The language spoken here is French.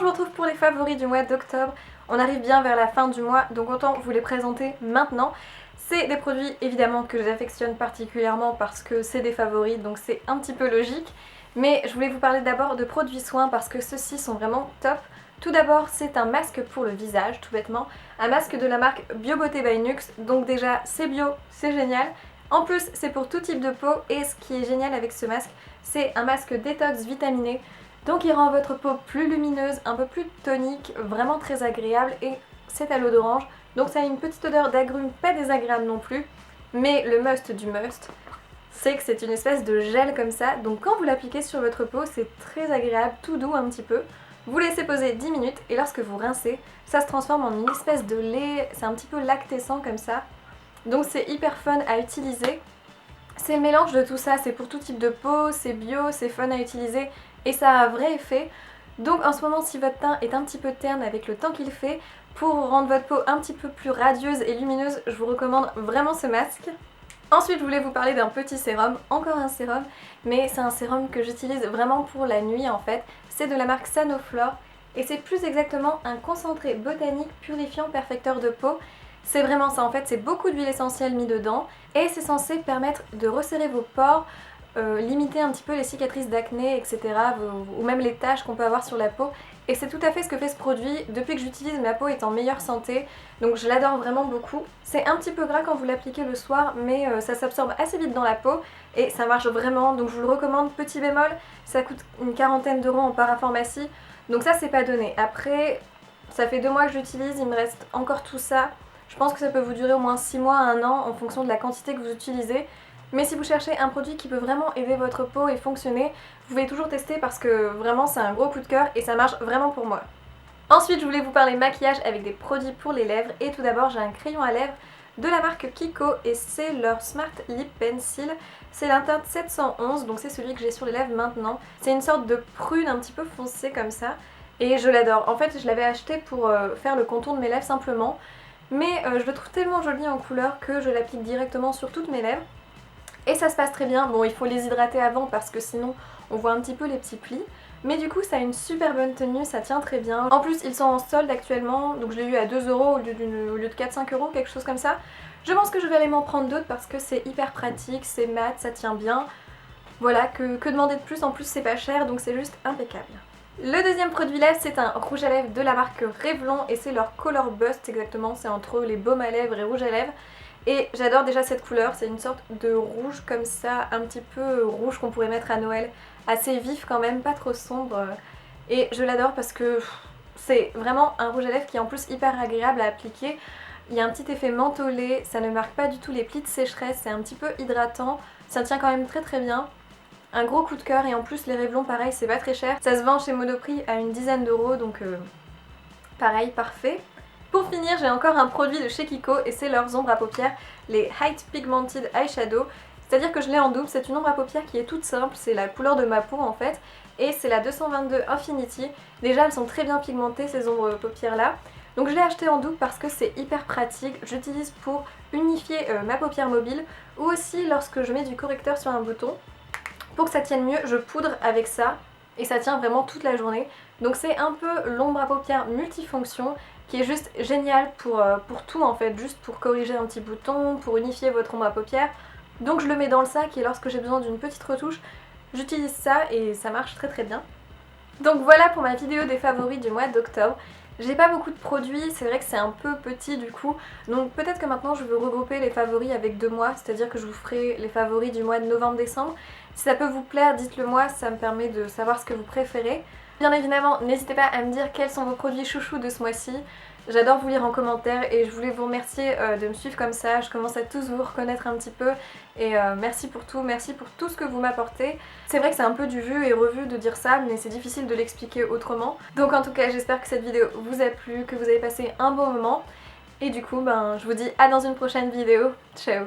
je vous retrouve pour les favoris du mois d'octobre. On arrive bien vers la fin du mois, donc autant vous les présenter maintenant. C'est des produits évidemment que j'affectionne particulièrement parce que c'est des favoris, donc c'est un petit peu logique. Mais je voulais vous parler d'abord de produits soins parce que ceux-ci sont vraiment top. Tout d'abord, c'est un masque pour le visage, tout bêtement. Un masque de la marque BioBeauté by Nux, donc déjà c'est bio, c'est génial. En plus, c'est pour tout type de peau et ce qui est génial avec ce masque, c'est un masque détox vitaminé. Donc il rend votre peau plus lumineuse, un peu plus tonique, vraiment très agréable et c'est à l'eau d'orange. Donc ça a une petite odeur d'agrumes, pas désagréable non plus. Mais le must du must, c'est que c'est une espèce de gel comme ça. Donc quand vous l'appliquez sur votre peau, c'est très agréable, tout doux un petit peu. Vous laissez poser 10 minutes et lorsque vous rincez, ça se transforme en une espèce de lait, c'est un petit peu lactescent comme ça. Donc c'est hyper fun à utiliser. C'est le mélange de tout ça, c'est pour tout type de peau, c'est bio, c'est fun à utiliser et ça a un vrai effet. Donc en ce moment, si votre teint est un petit peu terne avec le temps qu'il fait, pour rendre votre peau un petit peu plus radieuse et lumineuse, je vous recommande vraiment ce masque. Ensuite, je voulais vous parler d'un petit sérum, encore un sérum, mais c'est un sérum que j'utilise vraiment pour la nuit en fait. C'est de la marque Sanoflore et c'est plus exactement un concentré botanique purifiant perfecteur de peau. C'est vraiment ça en fait, c'est beaucoup d'huile essentielle mis dedans et c'est censé permettre de resserrer vos pores, limiter un petit peu les cicatrices d'acné, etc. ou même les taches qu'on peut avoir sur la peau. Et c'est tout à fait ce que fait ce produit. Depuis que j'utilise, ma peau est en meilleure santé, donc je l'adore vraiment beaucoup. C'est un petit peu gras quand vous l'appliquez le soir, mais ça s'absorbe assez vite dans la peau et ça marche vraiment, donc je vous le recommande. Petit bémol, ça coûte une quarantaine d'euros en parapharmacie, donc ça c'est pas donné. Après, ça fait 2 mois que j'utilise, il me reste encore tout ça. Je pense que ça peut vous durer au moins 6 mois à 1 an en fonction de la quantité que vous utilisez. Mais si vous cherchez un produit qui peut vraiment aider votre peau et fonctionner, vous pouvez toujours tester parce que vraiment c'est un gros coup de cœur et ça marche vraiment pour moi. Ensuite, je voulais vous parler maquillage avec des produits pour les lèvres et tout d'abord j'ai un crayon à lèvres de la marque Kiko et c'est leur Smart Lip Pencil. C'est la teinte 711, donc c'est celui que j'ai sur les lèvres maintenant. C'est une sorte de prune un petit peu foncée comme ça et je l'adore. En fait, je l'avais acheté pour faire le contour de mes lèvres simplement, mais je le trouve tellement joli en couleur que je l'applique directement sur toutes mes lèvres. Et ça se passe très bien. Bon, il faut les hydrater avant parce que sinon on voit un petit peu les petits plis. Mais du coup ça a une super bonne tenue, ça tient très bien. En plus ils sont en solde actuellement, donc je l'ai eu à 2 euros au lieu de 4-5 euros, quelque chose comme ça. Je pense que je vais aller m'en prendre d'autres parce que c'est hyper pratique, c'est mat, ça tient bien. Voilà, que demander de plus, en plus c'est pas cher donc c'est juste impeccable. Le deuxième produit lèvres, c'est un rouge à lèvres de la marque Revlon et c'est leur Color Bust exactement, c'est entre les baumes à lèvres et rouge à lèvres. Et j'adore déjà cette couleur, c'est une sorte de rouge comme ça, un petit peu rouge qu'on pourrait mettre à Noël, assez vif quand même, pas trop sombre. Et je l'adore parce que c'est vraiment un rouge à lèvres qui est en plus hyper agréable à appliquer. Il y a un petit effet mentholé, ça ne marque pas du tout les plis de sécheresse, c'est un petit peu hydratant, ça tient quand même très très bien. Un gros coup de cœur et en plus les Revlon pareil c'est pas très cher. Ça se vend chez Monoprix à une dizaine d'euros donc pareil parfait. Pour finir, j'ai encore un produit de chez Kiko et c'est leurs ombres à paupières, les Height Pigmented Eyeshadow. C'est-à-dire que je l'ai en double, c'est une ombre à paupières qui est toute simple, c'est la couleur de ma peau en fait. Et c'est la 222 Infinity. Déjà elles sont très bien pigmentées ces ombres paupières là. Donc je l'ai acheté en double parce que c'est hyper pratique. J'utilise pour unifier ma paupière mobile ou aussi lorsque je mets du correcteur sur un bouton. Pour que ça tienne mieux, je poudre avec ça et ça tient vraiment toute la journée. Donc c'est un peu l'ombre à paupières multifonction qui est juste génial pour tout en fait, juste pour corriger un petit bouton, pour unifier votre ombre à paupières. Donc je le mets dans le sac et lorsque j'ai besoin d'une petite retouche, j'utilise ça et ça marche très très bien. Donc voilà pour ma vidéo des favoris du mois d'octobre. J'ai pas beaucoup de produits, c'est vrai que c'est un peu petit du coup, donc peut-être que maintenant je veux regrouper les favoris avec 2 mois, c'est-à-dire que je vous ferai les favoris du mois de novembre-décembre. Si ça peut vous plaire, dites-le moi, ça me permet de savoir ce que vous préférez. Bien évidemment, n'hésitez pas à me dire quels sont vos produits chouchous de ce mois-ci. J'adore vous lire en commentaire et je voulais vous remercier de me suivre comme ça. Je commence à tous vous reconnaître un petit peu et merci pour tout ce que vous m'apportez. C'est vrai que c'est un peu du vu et revu de dire ça, mais c'est difficile de l'expliquer autrement. Donc en tout cas, j'espère que cette vidéo vous a plu, que vous avez passé un bon moment. Et du coup, je vous dis à dans une prochaine vidéo. Ciao!